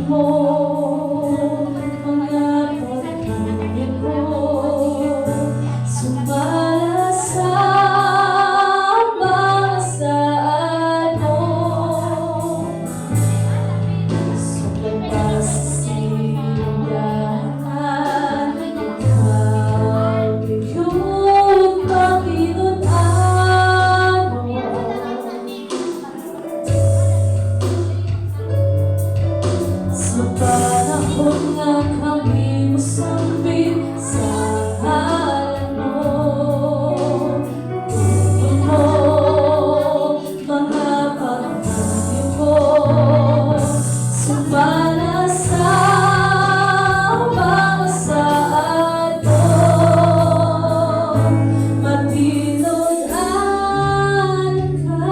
mo, mga pagkain mo, sumala sa mga saan mo, sumabas sa simbahan, ikaw yung pakinutan mo. Sa panahon nga kami musambit sa ngalan mo, tulong mo, mga pagkain mo, sumala sa mga saan mo, matinudan ka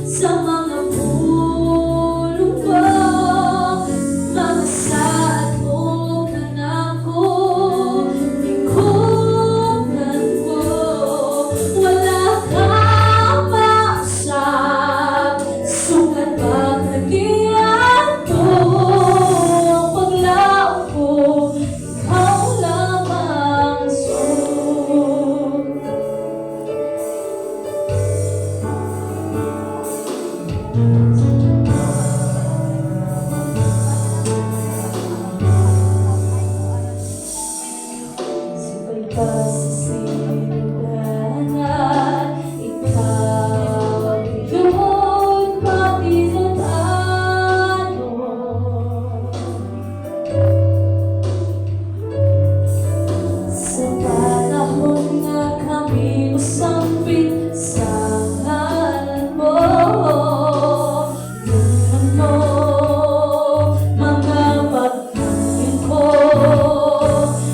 sa mga pulong mo. Mga saan mo kanako, lingkuran mo, wala kang mausap, sugat pagkagiyan ko, paglaong ko, ikaw lamang sud. Sabay pa sa simbahan, ikaw yung pakinutan mo. Sa panahon nga kami musambit sa ngalan mo, tulungan mo, mga pagkain ko,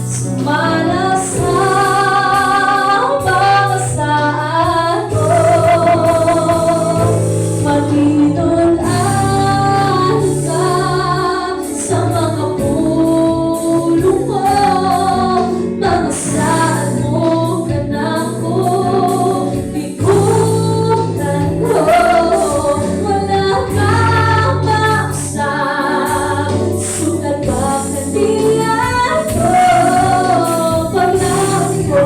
sumala sa mga saan mo, matinudan ka sa mga pulong mo, mga saan mo kanako, lingkuran ko, wala kang mausap, sugat pagkagiyan ko, paglaong ko,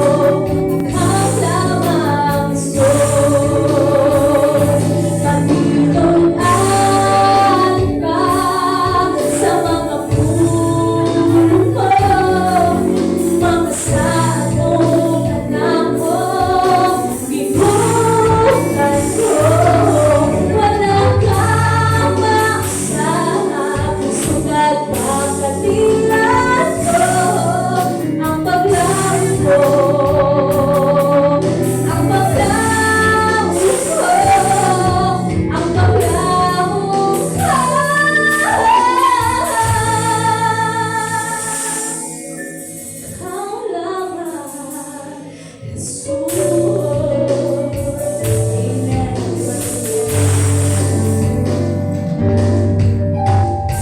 ikaw lamang sud. Matinudan ka sa mga pulong mo, mga saan mo kanako, lingkuran ko, wala kang mausap, sugat pagkagiyan ko, ang paglaong ko, ang paglaong ko, ang paglaong ka. Ikaw lamang, Jesus.